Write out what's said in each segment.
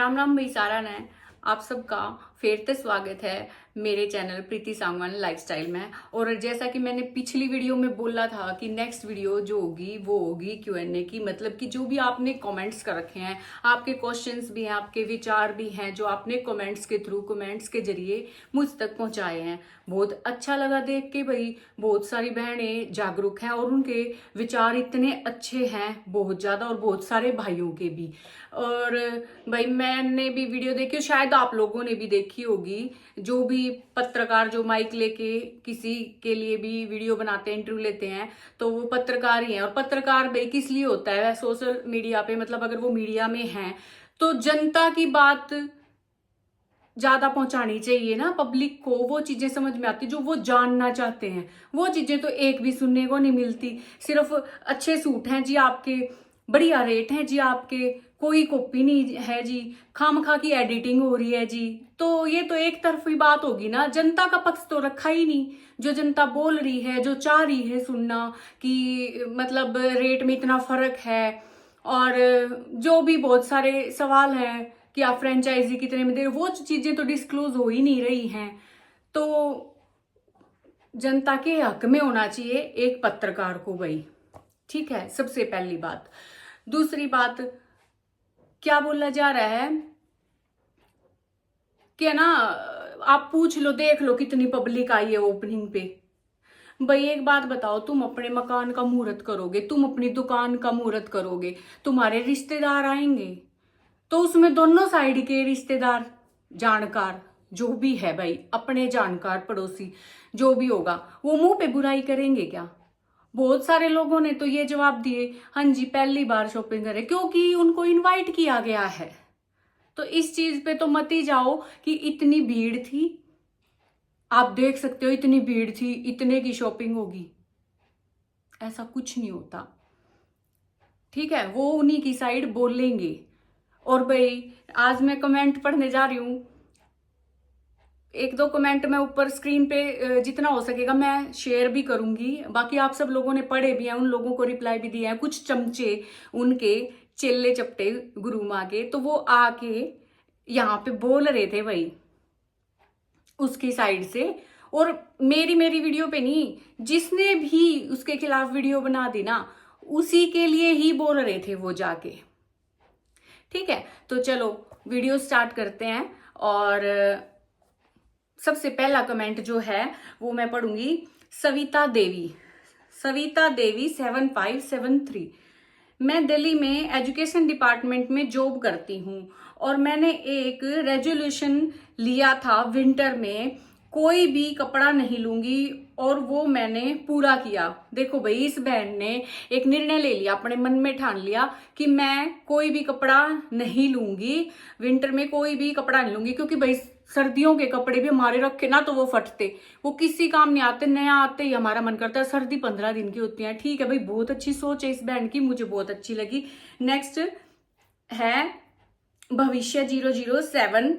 राम राम भाई सारा ने आप सबका फिर से स्वागत है मेरे चैनल प्रीति सांगवान लाइफस्टाइल में। और जैसा कि मैंने पिछली वीडियो में बोला था कि नेक्स्ट वीडियो जो होगी वो होगी Q&A की, मतलब कि जो भी आपने कमेंट्स कर रखे हैं, आपके क्वेश्चंस भी हैं, आपके विचार भी हैं, जो आपने कमेंट्स के थ्रू, कमेंट्स के जरिए मुझ तक पहुंचाए हैं। बहुत अच्छा लगा देख के भाई, बहुत सारी बहनें जागरूक हैं और उनके विचार इतने अच्छे हैं बहुत ज़्यादा, और बहुत सारे भाइयों के भी। और भाई मैंने भी वीडियो देखी, शायद आप लोगों ने भी देखी होगी, जो भी पत्रकार जो माइक लेके किसी के लिए भी वीडियो बनाते हैं, इंटरव्यू लेते हैं, तो वो पत्रकार ही हैं। और पत्रकार भाई किस लिए होता है सोशल मीडिया पे, मतलब अगर वो मीडिया में हैं तो जनता की बात ज्यादा पहुंचानी चाहिए ना पब्लिक को, वो चीजें समझ में आती जो वो जानना चाहते हैं। वो चीजें तो एक भी सुनने को नहीं मिलती। सिर्फ अच्छे सूट हैं जी आपके, बढ़िया रेट हैं जी आपके, कोई कॉपी नहीं है जी, खामखा की एडिटिंग हो रही है जी। तो ये तो एक तरफी बात होगी ना, जनता का पक्ष तो रखा ही नहीं। जो जनता बोल रही है, जो चाह रही है सुनना कि मतलब रेट में इतना फर्क है, और जो भी बहुत सारे सवाल हैं कि आप फ्रेंचाइजी कितने में दे रहे हो, वो चीजें तो डिस्क्लोज हो ही नहीं रही हैं। तो जनता के हक में होना चाहिए एक पत्रकार को भाई, ठीक है, सबसे पहली बात। दूसरी बात क्या बोला जा रहा है कि ना, आप पूछ लो, देख लो कितनी पब्लिक आई है ओपनिंग पे। भाई एक बात बताओ, तुम अपने मकान का मुहूर्त करोगे, तुम अपनी दुकान का मुहूर्त करोगे, तुम्हारे रिश्तेदार आएंगे, तो उसमें दोनों साइड के रिश्तेदार, जानकार जो भी है भाई, अपने जानकार पड़ोसी जो भी होगा, वो मुंह पे बुराई करेंगे क्या? बहुत सारे लोगों ने तो ये जवाब दिए, हाँ जी पहली बार शॉपिंग करे, क्योंकि उनको इनवाइट किया गया है। तो इस चीज पे तो मत ही जाओ कि इतनी भीड़ थी, आप देख सकते हो इतनी भीड़ थी, इतने की शॉपिंग होगी। ऐसा कुछ नहीं होता, ठीक है, वो उन्हीं की साइड बोलेंगे। और भाई आज मैं कमेंट पढ़ने जा रही हूँ, एक दो कमेंट मैं ऊपर स्क्रीन पे जितना हो सकेगा मैं शेयर भी करूंगी। बाकी आप सब लोगों ने पढ़े भी हैं, उन लोगों को रिप्लाई भी दिया है। कुछ चमचे उनके चेले चपटे गुरु माँ के, तो वो आके यहाँ पे बोल रहे थे भाई उसकी साइड से। और मेरी वीडियो पे नहीं, जिसने भी उसके खिलाफ वीडियो बना दी ना, उसी के लिए ही बोल रहे थे वो जाके, ठीक है। तो चलो वीडियो स्टार्ट करते हैं। और सबसे पहला कमेंट जो है वो मैं पढ़ूंगी। सविता देवी, सविता देवी 7573, मैं दिल्ली में एजुकेशन डिपार्टमेंट में जॉब करती हूँ और मैंने एक रेजोल्यूशन लिया था विंटर में, कोई भी कपड़ा नहीं लूंगी, और वो मैंने पूरा किया। देखो भाई, इस बहन ने एक निर्णय ले लिया, अपने मन में ठान लिया कि मैं कोई भी कपड़ा नहीं लूंगी, विंटर में कोई भी कपड़ा नहीं लूंगी, क्योंकि भाई सर्दियों के कपड़े भी हमारे रखे ना तो वो फटते, वो किसी काम नहीं आते, नया आते ही हमारा मन करता है। सर्दी 15 दिन की होती है, ठीक है भाई, बहुत अच्छी सोच है इस बैंड की, मुझे बहुत अच्छी लगी। नेक्स्ट है भविष्य 007,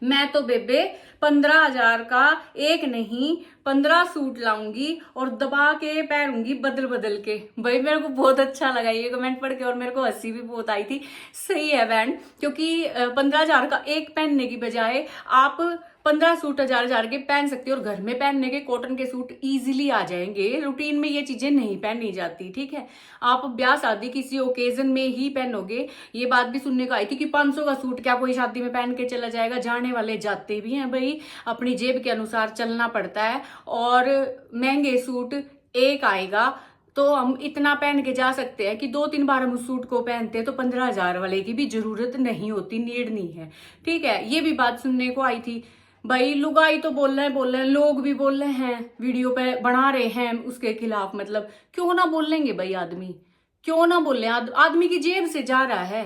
मैं तो बेबे 15,000 का एक नहीं 15 सूट लाऊंगी और दबा के पहनूंगी बदल बदल के। भाई मेरे को बहुत अच्छा लगा ये कमेंट पढ़ के, और मेरे को हंसी भी बहुत आई थी। सही है बैंड, क्योंकि 15,000 का एक पहनने की बजाय आप 15 सूट हजार के पहन सकते हो, और घर में पहनने के कॉटन के सूट इजीली आ जाएंगे। रूटीन में ये चीजें नहीं पहनी जाती, ठीक है, आप ब्याह शादी किसी ओकेजन में ही पहनोगे। ये बात भी सुनने को आई थी कि 500 का सूट क्या कोई शादी में पहन के चला जाएगा? जाने वाले जाते भी हैं भाई, अपनी जेब के अनुसार चलना पड़ता है। और महंगे सूट एक आएगा तो हम इतना पहन के जा सकते हैं कि 2-3 बार हम उस सूट को पहनते हैं, तो 15,000 वाले की भी जरूरत नहीं होती, नीड नहीं है, ठीक है। ये भी बात सुनने को आई थी भाई। लुगाई तो बोल रहे हैं, लोग भी बोल रहे हैं, वीडियो पे बना रहे हैं उसके खिलाफ, मतलब क्यों ना बोलेंगे भाई आदमी, क्यों ना बोले? आदमी की जेब से जा रहा है,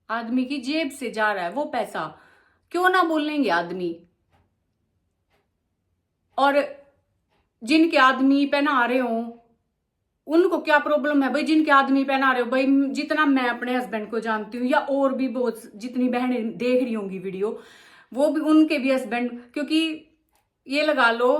आदमी की जेब से जा रहा है वो पैसा, क्यों ना बोलेंगे आदमी? और जिनके आदमी पहना रहे हो उनको क्या प्रॉब्लम है भाई? जिनके आदमी पहना रहे हो भाई, जितना मैं अपने हस्बैंड को जानती हूँ, या और भी बहुत जितनी बहनें देख रही होंगी वीडियो, वो भी, उनके भी हस्बैंड, क्योंकि ये लगा लो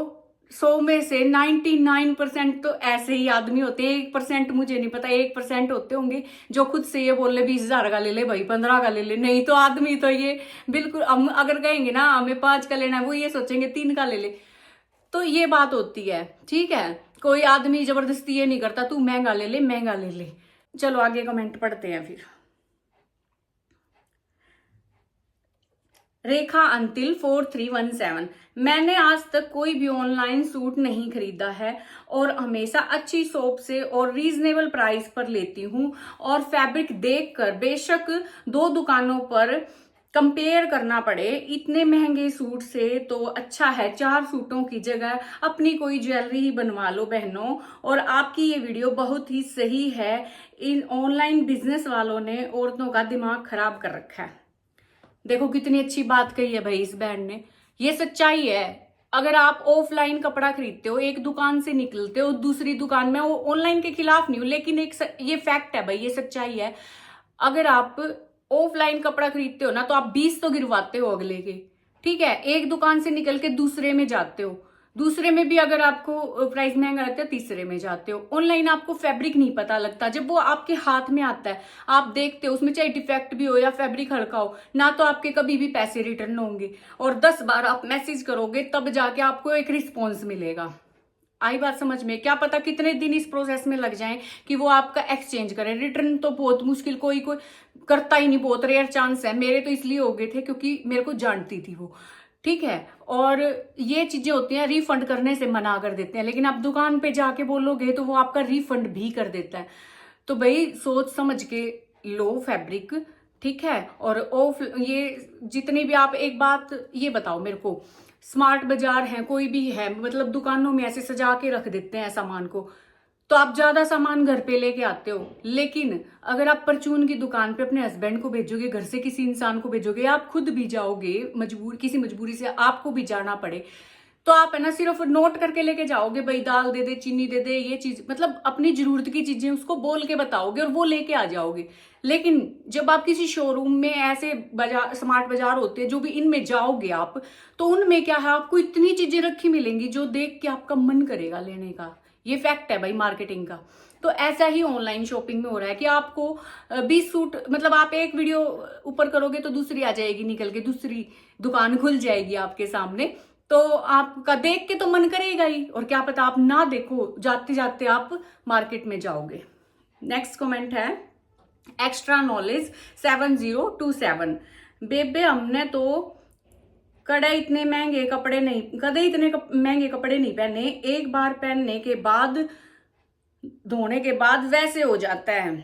100 में से 99% तो ऐसे ही आदमी होते हैं, 1% मुझे नहीं पता, 1% होते होंगे जो खुद से ये बोल ले 20,000 का ले ले भाई, 15 का ले ले। नहीं तो आदमी तो ये बिल्कुल, हम अगर कहेंगे ना हमें 5 का लेना है, वो ये सोचेंगे 3 का ले ले। तो ये बात होती है, ठीक है। कोई आदमी जबरदस्ती ये नहीं करता तू महंगा ले ले, महंगा ले ले। चलो आगे कमेंट पढ़ते हैं फिर। रेखा अंतिल 4317, मैंने आज तक कोई भी ऑनलाइन सूट नहीं खरीदा है और हमेशा अच्छी शॉप से और रीजनेबल प्राइस पर लेती हूँ, और फैब्रिक देखकर बेशक 2 दुकानों पर कंपेयर करना पड़े, इतने महंगे सूट से तो अच्छा है 4 सूटों की जगह अपनी कोई ज्वेलरी ही बनवा लो बहनों। और आपकी ये वीडियो बहुत ही सही है, इन ऑनलाइन बिजनेस वालों ने औरतों का दिमाग खराब कर रखा है। देखो कितनी अच्छी बात कही है भाई इस बहन ने, ये सच्चाई है। अगर आप ऑफलाइन कपड़ा खरीदते हो, एक दुकान से निकलते हो दूसरी दुकान में, वो ऑनलाइन के खिलाफ नहीं हूं, लेकिन ये फैक्ट है भाई, ये सच्चाई है। अगर आप ऑफलाइन कपड़ा खरीदते हो ना, तो आप 20 तो गिरवाते हो अगले के, ठीक है। एक दुकान से निकल के दूसरे में जाते हो, दूसरे में भी अगर आपको प्राइस महंगा लगता है तीसरे में जाते हो। ऑनलाइन आपको फैब्रिक नहीं पता लगता, जब वो आपके हाथ में आता है आप देखते हो, उसमें चाहे डिफेक्ट भी हो या फैब्रिक हल्का हो ना, तो आपके कभी भी पैसे रिटर्न होंगे। और 10 बार आप मैसेज करोगे तब जाके आपको एक रिस्पॉन्स मिलेगा। आई बात समझ में? क्या पता कितने दिन इस प्रोसेस में लग जाएं कि वो आपका एक्सचेंज करे। रिटर्न तो बहुत मुश्किल, कोई कोई करता ही नहीं, बहुत रेयर चांस है। मेरे तो इसलिए हो गए थे क्योंकि मेरे को जानती थी वो, ठीक है। और ये चीजें होती हैं, रिफंड करने से मना कर देते हैं, लेकिन आप दुकान पे जाके बोलोगे तो वो आपका रिफंड भी कर देता है। तो भाई सोच समझ के लो फैब्रिक, ठीक है। और ऑफ ये जितनी भी आप, एक बात ये बताओ मेरे को, स्मार्ट बाजार है कोई भी है, मतलब दुकानों में ऐसे सजा के रख देते हैं सामान को, तो आप ज्यादा सामान घर पे लेके आते हो। लेकिन अगर आप परचून की दुकान पे अपने हस्बैंड को भेजोगे, घर से किसी इंसान को भेजोगे, आप खुद भी जाओगे, किसी मजबूरी से आपको भी जाना पड़े, तो आप है ना सिर्फ नोट करके लेके जाओगे, भाई दाल दे दे, चीनी दे दे, ये चीज, मतलब अपनी जरूरत की चीजें उसको बोल के बताओगे और वो लेके आ जाओगे। लेकिन जब आप किसी शोरूम में ऐसे बाजार, स्मार्ट बाजार होते हैं जो भी, इनमें जाओगे आप, तो उनमें क्या है, आपको इतनी चीजें रखी मिलेंगी जो देख के आपका मन करेगा लेने का। ये फैक्ट है भाई मार्केटिंग का। तो ऐसा ही ऑनलाइन शॉपिंग में हो रहा है कि आपको 20 सूट, मतलब आप एक वीडियो ऊपर करोगे तो दूसरी आ जाएगी निकल के, दूसरी दुकान खुल जाएगी आपके सामने, तो आपका देख के तो मन करेगा ही, और क्या पता आप ना देखो, जाते जाते आप मार्केट में जाओगे। नेक्स्ट कमेंट है एक्स्ट्रा नॉलेज 7027, बेबे हमने तो कड़े इतने महंगे कपड़े नहीं पहने, एक बार पहनने के बाद धोने के बाद वैसे हो जाता है।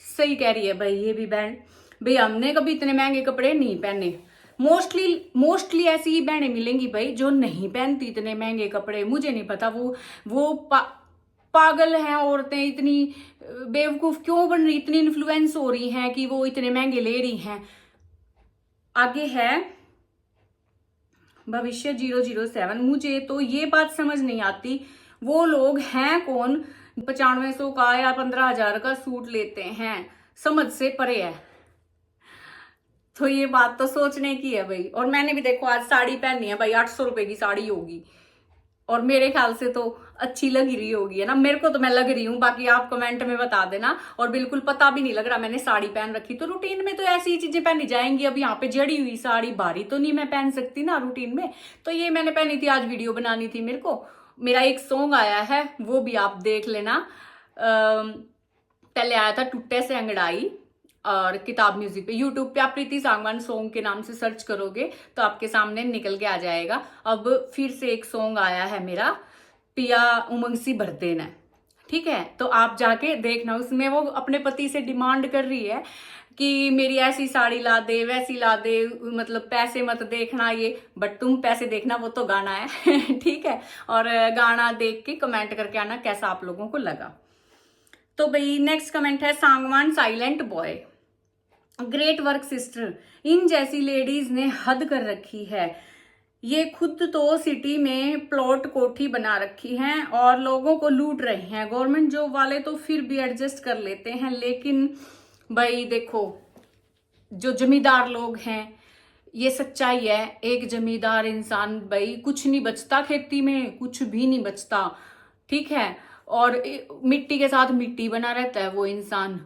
सही कह रही है भाई ये भी बहन, भाई हमने कभी इतने महंगे कपड़े नहीं पहने। मोस्टली ऐसी ही बहनें मिलेंगी भाई जो नहीं पहनती इतने महंगे कपड़े। मुझे नहीं पता वो पागल हैं औरतें, इतनी बेवकूफ क्यों बन रही, इतनी इन्फ्लुएंस हो रही हैं कि वो इतने महंगे ले रही हैं। आगे है भविष्य 007, मुझे तो ये बात समझ नहीं आती वो लोग हैं कौन 9500 का या 15,000 का सूट लेते हैं, समझ से परे है। तो ये बात तो सोचने की है भाई। और मैंने भी देखो आज साड़ी पहनी है भाई, 800 रुपए की साड़ी होगी, और मेरे ख्याल से तो अच्छी लग रही होगी, है ना। मेरे को तो मैं लग रही हूँ, बाकी आप कमेंट में बता देना। और बिल्कुल पता भी नहीं लग रहा मैंने साड़ी पहन रखी, तो रूटीन में तो ऐसी ही चीजें पहनी जाएंगी। अब यहाँ पे जड़ी हुई साड़ी भारी तो नहीं मैं पहन सकती ना रूटीन में, तो ये मैंने पहनी थी, आज वीडियो बनानी थी मेरे को। मेरा एक सॉन्ग आया है वो भी आप देख लेना, पहले आया था टूटे से अंगड़ाई, और किताब म्यूजिक पे, यूट्यूब पे आप प्रीति सांगवान सॉन्ग के नाम से सर्च करोगे तो आपके सामने निकल के आ जाएगा। अब फिर से एक सॉन्ग आया है मेरा, पिया उमंग सी भरते न, ठीक है। तो आप जाके देखना, उसमें वो अपने पति से डिमांड कर रही है कि मेरी ऐसी साड़ी ला दे, वैसी ला दे, मतलब पैसे मत देखना ये, बट तुम पैसे देखना, वो तो गाना है ठीक है। और गाना देख के कमेंट करके आना कैसा आप लोगों को लगा। तो भाई नेक्स्ट कमेंट है Sangwan silent boy, great work sister, इन जैसी लेडीज ने हद कर रखी है। ये खुद तो सिटी में प्लॉट कोठी बना रखी हैं और लोगों को लूट रहे हैं। गवर्नमेंट जॉब वाले तो फिर भी एडजस्ट कर लेते हैं, लेकिन भाई देखो जो जमींदार लोग हैं ये सच्चाई है। एक जमींदार इंसान भाई, कुछ नहीं बचता खेती में, कुछ भी नहीं बचता, ठीक है। और मिट्टी के साथ मिट्टी बना रहता है वो इंसान।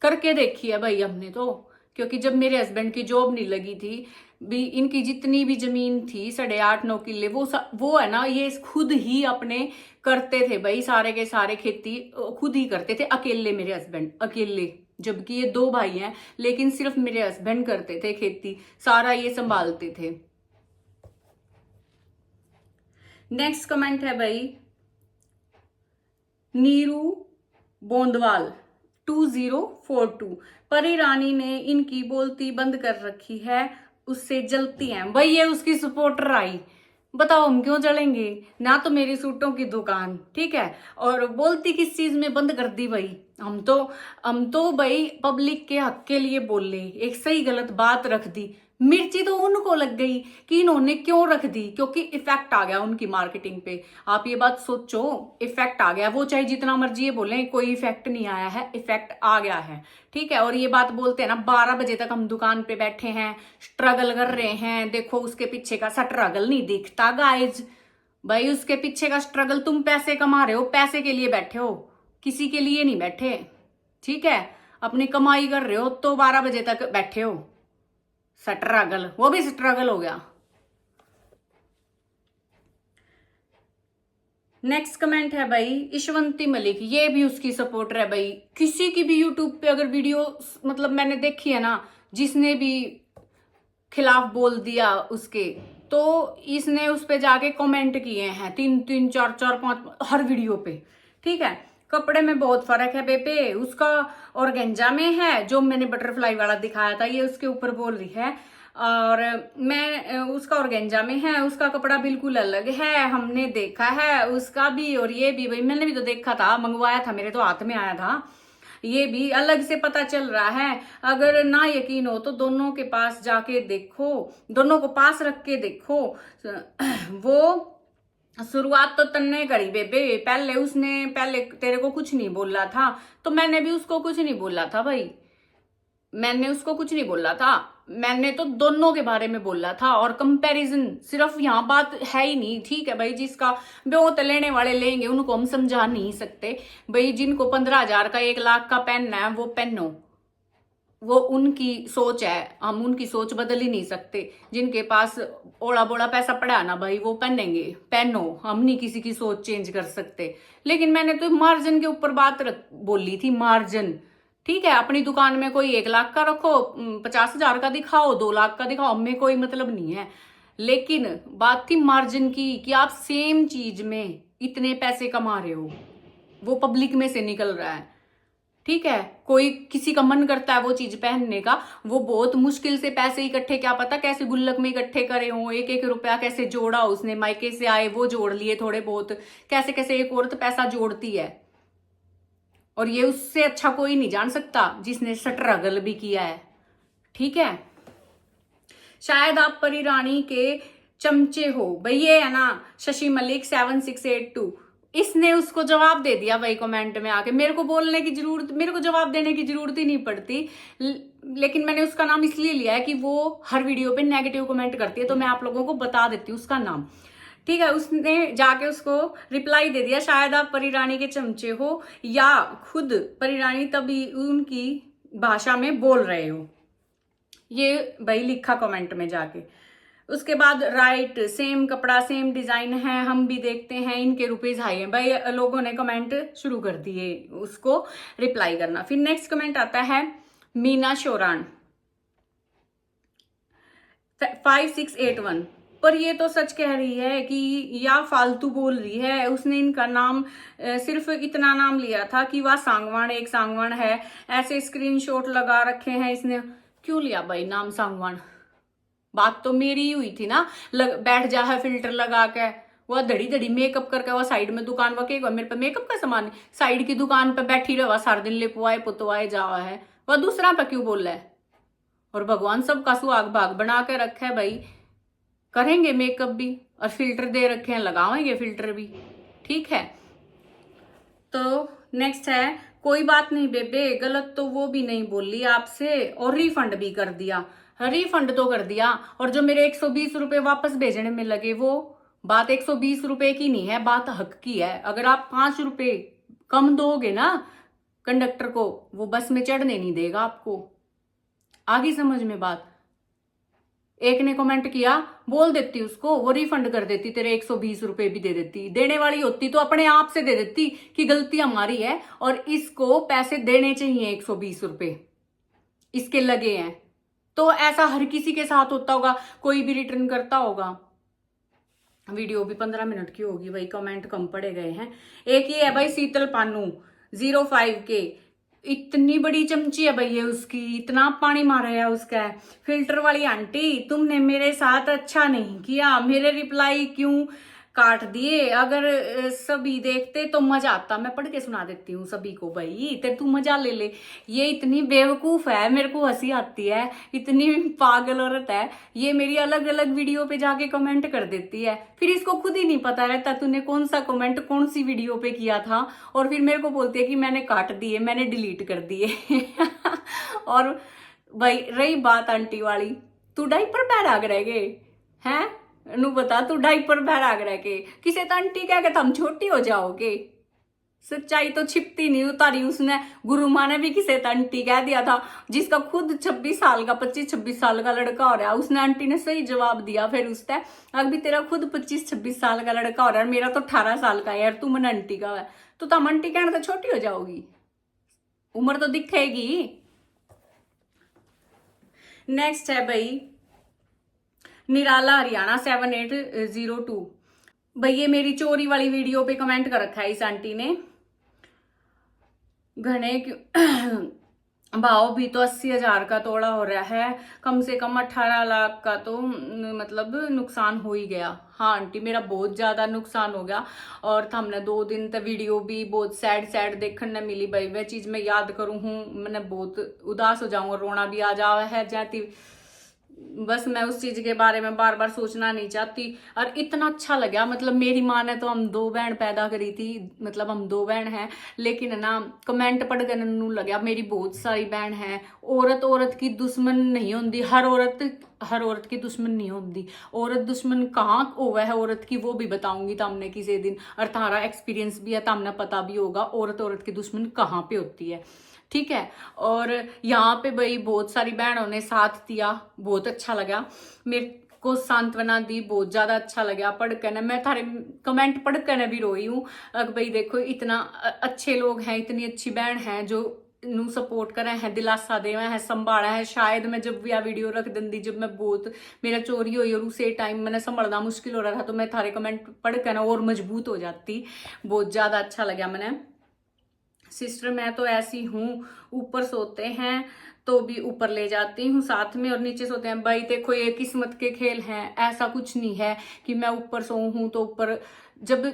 करके देखी है भाई हमने तो। क्योंकि जब मेरे हस्बैंड की जॉब नहीं लगी थी भी, इनकी जितनी भी जमीन थी 8.5-9 किले, वो है ना, ये खुद ही अपने करते थे भाई, सारे के सारे खेती खुद ही करते थे अकेले, मेरे हस्बैंड अकेले। जबकि ये 2 भाई हैं, लेकिन सिर्फ मेरे हस्बैंड करते थे खेती, सारा ये संभालते थे। नेक्स्ट कमेंट है भाई नीरू बोंदवाल 2042। परी रानी ने इनकी बोलती बंद कर रखी है, उससे जलती हैं भाई। ये उसकी सपोर्टर आई, बताओ हम क्यों जलेंगे? ना तो मेरी सूटों की दुकान, ठीक है, और बोलती किस चीज में बंद कर दी भाई? हम तो भाई पब्लिक के हक के लिए बोले, एक सही गलत बात रख दी। मिर्ची तो उनको लग गई कि इन्होंने क्यों रख दी, क्योंकि इफेक्ट आ गया उनकी मार्केटिंग पे। आप ये बात सोचो, इफेक्ट आ गया। वो चाहे जितना मर्जी ये बोले, कोई इफेक्ट नहीं आया है, इफेक्ट आ गया है, ठीक है। और ये बात बोलते हैं ना, 12 बजे तक हम दुकान पे बैठे हैं, स्ट्रगल कर रहे हैं, देखो उसके पीछे का स्ट्रगल नहीं दिखता गाइज। भाई उसके पीछे का स्ट्रगल, तुम पैसे कमा रहे हो, पैसे के लिए बैठे हो, किसी के लिए नहीं बैठे, ठीक है। अपनी कमाई कर रहे हो तो 12 बजे तक बैठे हो। स्ट्रगल, वो भी स्ट्रगल हो गया। नेक्स्ट कमेंट है भाई ईशवंती मलिक, ये भी उसकी सपोर्टर है भाई। किसी की भी यूट्यूब पे अगर वीडियो मतलब मैंने देखी है ना, जिसने भी खिलाफ बोल दिया उसके, तो इसने उस पे जाके कमेंट किए हैं 3-3, 4-4, 5 हर वीडियो पे, ठीक है। कपड़े में बहुत फर्क है बेबे, उसका ऑर्गेंजा में है, जो मैंने बटरफ्लाई वाला दिखाया था ये उसके ऊपर बोल रही है, और मैं उसका ऑर्गेंजा में है, उसका कपड़ा बिल्कुल अलग है, हमने देखा है उसका भी। और ये भी भाई मैंने भी तो देखा था, मंगवाया था, मेरे तो हाथ में आया था, ये भी अलग से पता चल रहा है। अगर ना यकीन हो तो दोनों के पास जाके देखो, दोनों को पास रख के देखो। वो शुरुआत तो तन्ने करी बेबे, पहले तेरे को कुछ नहीं बोला था, तो मैंने भी उसको कुछ नहीं बोला था भाई, मैंने उसको कुछ नहीं बोला था, मैंने तो दोनों के बारे में बोला था। और कंपैरिजन सिर्फ यहाँ बात है ही नहीं, ठीक है भाई। जिसका बेहोत लेने वाले लेंगे, उनको हम समझा नहीं सकते भाई। जिनको 15,000 का 1 लाख का पहनना है वो पहनो, वो उनकी सोच है, हम उनकी सोच बदल ही नहीं सकते। जिनके पास ओला बोला पैसा पड़ा है ना भाई, वो पहनेंगे, पहनो, हम नहीं किसी की सोच चेंज कर सकते। लेकिन मैंने तो मार्जिन के ऊपर बात बोली थी, मार्जिन, ठीक है। अपनी दुकान में कोई 1 लाख का रखो, 50,000 का दिखाओ, 2 लाख का दिखाओ, हमें कोई मतलब नहीं है। लेकिन बात थी मार्जिन की, कि आप सेम चीज में इतने पैसे कमा रहे हो, वो पब्लिक में से निकल रहा है, ठीक है। कोई किसी का मन करता है वो चीज पहनने का, वो बहुत मुश्किल से पैसे इकट्ठे, क्या पता कैसे गुल्लक में इकट्ठे करे हो, 1-1 रुपया कैसे जोड़ा उसने, मायके से आए वो जोड़ लिए थोड़े बहुत, कैसे कैसे एक औरत पैसा जोड़ती है। और ये उससे अच्छा कोई नहीं जान सकता जिसने स्ट्रगल भी किया है, ठीक है। शायद आप परी रानी के चमचे हो भाई, ये है ना शशि मलिक 7682, इसने उसको जवाब दे दिया भाई कमेंट में आके। मेरे को बोलने की जरूरत, मेरे को जवाब देने की जरूरत ही नहीं पड़ती, लेकिन मैंने उसका नाम इसलिए लिया है कि वो हर वीडियो पे नेगेटिव कमेंट करती है, तो मैं आप लोगों को बता देती हूँ उसका नाम, ठीक है। उसने जाके उसको रिप्लाई दे दिया, शायद आप परी रानी के चमचे हो या खुद परी रानी तभी उनकी भाषा में बोल रहे हो, ये भाई लिखा कमेंट में जाके। उसके बाद राइट, सेम कपड़ा सेम डिजाइन है, हम भी देखते हैं, इनके रुपीज हाई हैं भाई। लोगों ने कमेंट शुरू कर दिए उसको रिप्लाई करना। फिर नेक्स्ट कमेंट आता है मीना शोरान 5681, पर ये तो सच कह रही है कि या फालतू बोल रही है। उसने इनका नाम सिर्फ इतना नाम लिया था कि वह सांगवान, एक सांगवान है, ऐसे स्क्रीनशॉट लगा रखे हैं इसने। क्यों लिया भाई नाम सांगवान? बात तो मेरी ही हुई थी ना, बैठ जा है फिल्टर लगा के, वह धड़ी धड़ी मेकअप करके, वह साइड में दुकान वह मेरे पे मेकअप का सामान, साइड की दुकान पे बैठी रहा सारा दिन, लिपवाए पुतवाए जावा है, वह दूसरा पे क्यों बोल रहा है? और भगवान सबका सुहाग भाग बना के रखा है भाई, करेंगे मेकअप भी और फिल्टर दे रखे हैं, लगाएंगे फिल्टर भी, ठीक है। तो नेक्स्ट है, कोई बात नहीं बेबे, गलत तो वो भी नहीं बोली आपसे और रिफंड भी कर दिया। रिफंड तो कर दिया, और जो मेरे 120 रुपए वापस भेजने में लगे, वो बात 120 रुपए की नहीं है, बात हक की है। अगर आप 5 रुपए कम दोगे ना कंडक्टर को, वो बस में चढ़ने नहीं देगा आपको। आगे समझ में बात। एक ने कमेंट किया, बोल देती उसको, वो रिफंड कर देती, तेरे 120 रुपए भी दे देती। देने वाली होती तो अपने आप से दे देती कि गलती हमारी है और इसको पैसे देने चाहिए 120 रुपए इसके लगे हैं। तो ऐसा हर किसी के साथ होता होगा, कोई भी रिटर्न करता होगा। वीडियो भी 15 मिनट की होगी भाई, कमेंट कम पड़े गए हैं। एक ये है भाई शीतल पानू 05 के, इतनी बड़ी चमची है भाई ये उसकी, इतना पानी मारा है उसका। फिल्टर वाली आंटी, तुमने मेरे साथ अच्छा नहीं किया, मेरे रिप्लाई क्यों काट दिए। अगर सभी देखते तो मजा आता। मैं पढ़ के सुना देती हूँ सभी को भाई, ते तू मजा ले ले। ये इतनी बेवकूफ है, मेरे को हंसी आती है, इतनी पागल औरत है। ये मेरी अलग अलग वीडियो पे जाके कमेंट कर देती है, फिर इसको खुद ही नहीं पता रहता तूने कौन सा कमेंट कौन सी वीडियो पे किया था, और फिर मेरे को बोलती है कि मैंने काट दिए, मैंने डिलीट कर दिए। और भाई रही बात आंटी वाली, तू डायपर पहना के रह गए हैं, नू बता, तू डायपर पहना के रह के किसे तो आंटी कह के तुम छोटी हो जाओगे। सच्चाई तो छिपती नहीं उतारी उसने। गुरु माँ ने भी किसे तो आंटी कह दिया था, जिसका खुद 26 साल का 25-26 साल का लड़का हो रहा है, उसने आंटी ने सही जवाब दिया। फिर उसने, अभी तेरा खुद 25-26 साल का लड़का हो रहा है, मेरा तो 18 साल का है यार, तू मन आंटी का है, तो तुम आंटी कहने तो छोटी हो जाओगी, उम्र तो दिखेगी। नेक्स्ट है भाई निराला हरियाणा 7802। भाई ये मेरी चोरी वाली वीडियो पे कमेंट कर रखा है इस आंटी ने, घने भाव भी तो 80,000 का तोड़ा हो रहा है, कम से कम 18 लाख का तो मतलब नुकसान हो ही गया। हाँ आंटी, मेरा बहुत ज्यादा नुकसान हो गया, और हमने 2 दिन तक वीडियो भी बहुत सैड सैड देखने मिली भाई। वह चीज मैं याद करूँ हूँ, मैंने बहुत उदास हो जाऊंगा, रोना भी आ जावा है जाती। बस मैं उस चीज के बारे में बार बार सोचना नहीं चाहती। और इतना अच्छा लगा, मतलब मेरी माँ ने तो हम 2 बहन पैदा करी थी, मतलब हम 2 बहन हैं, लेकिन है ना कमेंट पढ़ कर नू लगा मेरी बहुत सारी बहन है। औरत औरत की दुश्मन नहीं होती, हर औरत की दुश्मन नहीं होती। औरत दुश्मन कहाँ होवे है औरत की, वो भी बताऊंगी तमने किसी दिन, और तारा एक्सपीरियंस भी है, तमने पता भी होगा औरत औरत की दुश्मन कहाँ पे होती है, ठीक है। और यहाँ पे भाई बहुत सारी बहनों ने साथ दिया, बहुत अच्छा लगा, मेरे को सांत्वना दी, बहुत ज्यादा अच्छा लगा पढ़ कर ना। मैं थारे कमेंट पढ़ कर भी रोई हूँ। अब भाई देखो इतना अच्छे लोग हैं, इतनी अच्छी बहन है जो नू सपोर्ट करे हैं, दिलासा देवे हैं, संभाला है। शायद मैं जब भी आ वीडियो रख दी, जब मैं बहुत मेरा चोरी हुई और उसे टाइम मैंने संभालना मुश्किल हो रहा था, तो मैं थारे कमेंट पढ़ कर ना और मजबूत हो जाती। बहुत ज्यादा अच्छा लगा मैंने। सिस्टर मैं तो ऐसी हूँ, ऊपर सोते हैं तो भी ऊपर ले जाती हूँ साथ में, और नीचे सोते हैं। भाई देखो ये किस्मत के खेल हैं, ऐसा कुछ नहीं है कि मैं ऊपर सोऊं हूँ तो ऊपर। जब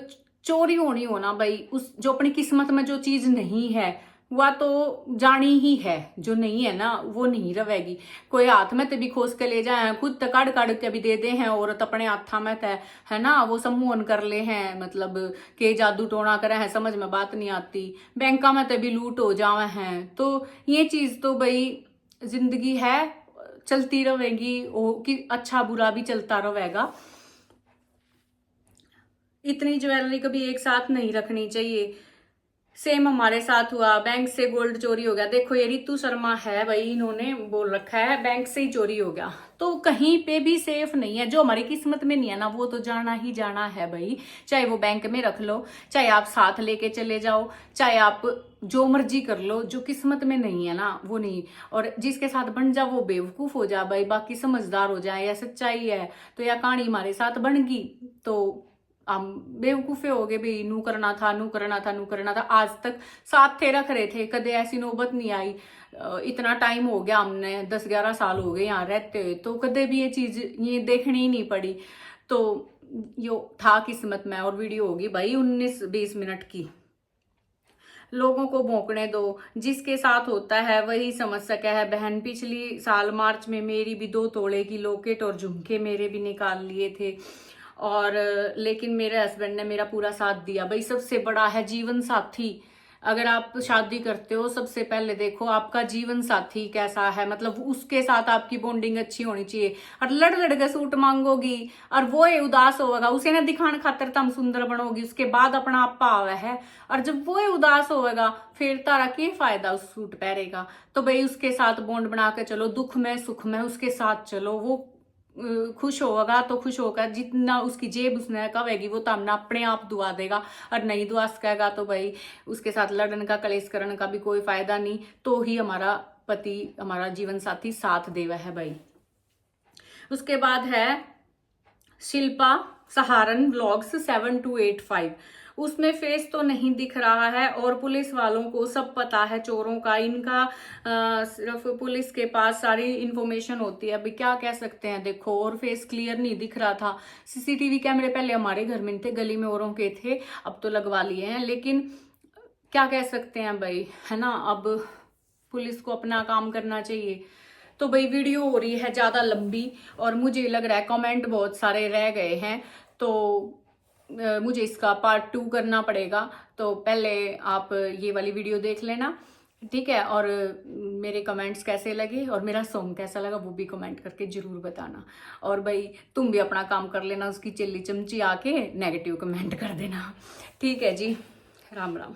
चोरी होनी हो ना भाई, उस जो अपनी किस्मत में जो चीज नहीं है वह तो जानी ही है, जो नहीं है ना वो नहीं रहेगी। कोई हाथ में तभी खोस के ले जाए, खुद तक काढ़ काढ़ के भी दे दे हैं औरत अपने हाथा में तय है ना, वो सम्मोहन कर ले हैं, मतलब के जादू टोना करे हैं, समझ में बात नहीं आती। बैंका में तभी लूट हो जावे हैं, तो ये चीज तो भाई जिंदगी है, चलती रहेगी, कि अच्छा बुरा भी चलता रहेगा। इतनी ज्वेलरी कभी एक साथ नहीं रखनी चाहिए। सेम हमारे साथ हुआ, बैंक से गोल्ड चोरी हो गया। देखो ये रितु शर्मा है भाई, इन्होंने बोल रखा है बैंक से ही चोरी हो गया, तो कहीं पे भी सेफ नहीं है। जो हमारी किस्मत में नहीं है ना वो तो जाना ही जाना है भाई, चाहे वो बैंक में रख लो, चाहे आप साथ लेके चले जाओ, चाहे आप जो मर्जी कर लो, जो किस्मत में नहीं है ना वो नहीं। और जिसके साथ बन जा वो बेवकूफ हो जा भाई, बाकी समझदार हो जाए, या सच्चाई है तो या कहानी हमारे साथ बन गई तो हम बेवकूफे हो गए भाई, नू करना था नू करना था नू करना था। आज तक साथ थे रख रहे थे, कदे ऐसी नौबत नहीं आई। इतना टाइम हो गया, हमने 10-11 साल हो गए यहाँ रहते हुए, तो कदे भी ये चीज ये देखनी ही नहीं पड़ी। तो यो था किस्मत में। और वीडियो होगी भाई 19-20 मिनट की, लोगों को भौंकने दो, जिसके साथ होता है वही समझ सका है। बहन पिछली साल मार्च में मेरी भी 2 तोड़े की लॉकेट और झुमके मेरे भी निकाल लिए थे, और लेकिन मेरे हस्बैंड ने मेरा पूरा साथ दिया भाई। सबसे बड़ा है जीवन साथी, अगर आप शादी करते हो, सबसे पहले देखो आपका जीवन साथी कैसा है, मतलब उसके साथ आपकी बॉन्डिंग अच्छी होनी चाहिए। और लड़ लड़ के सूट मांगोगी और वो ही उदास होगा, उसे ना दिखाने खातिर तुम सुंदर बनोगी, उसके बाद अपना आपा आवे है। और जब वो ही उदास होगा फिर तारा क्या फायदा उस सूट पहरेगा। तो भाई उसके साथ बॉन्ड बना के चलो, दुख में सुख में उसके साथ चलो। वो खुश होगा तो खुश होगा, जितना उसकी जेब उसने कहेगी वो तमना अपने आप दुआ देगा। और नहीं दुआ सकेगा तो भाई उसके साथ लड़ने का, कलेश करने का भी कोई फायदा नहीं। तो ही हमारा पति, हमारा जीवन साथी साथ देवा है भाई। उसके बाद है शिल्पा सहारन व्लॉग्स 7285। उसमें फेस तो नहीं दिख रहा है और पुलिस वालों को सब पता है चोरों का, इनका सिर्फ पुलिस के पास सारी इंफॉर्मेशन होती है। अभी क्या कह सकते हैं, देखो। और फेस क्लियर नहीं दिख रहा था। सीसीटीवी कैमरे पहले हमारे घर में थे, गली में औरों के थे, अब तो लगवा लिए हैं। लेकिन क्या कह सकते हैं भाई, है ना। अब पुलिस को अपना काम करना चाहिए। तो भाई वीडियो हो रही है ज़्यादा लंबी और मुझे लग रहा है कमेंट बहुत सारे रह गए हैं, तो मुझे इसका पार्ट 2 करना पड़ेगा। तो पहले आप ये वाली वीडियो देख लेना, ठीक है। और मेरे कमेंट्स कैसे लगे और मेरा सॉन्ग कैसा लगा वो भी कमेंट करके जरूर बताना। और भाई तुम भी अपना काम कर लेना, उसकी चिल्ली चमची आके नेगेटिव कमेंट कर देना, ठीक है जी। राम राम।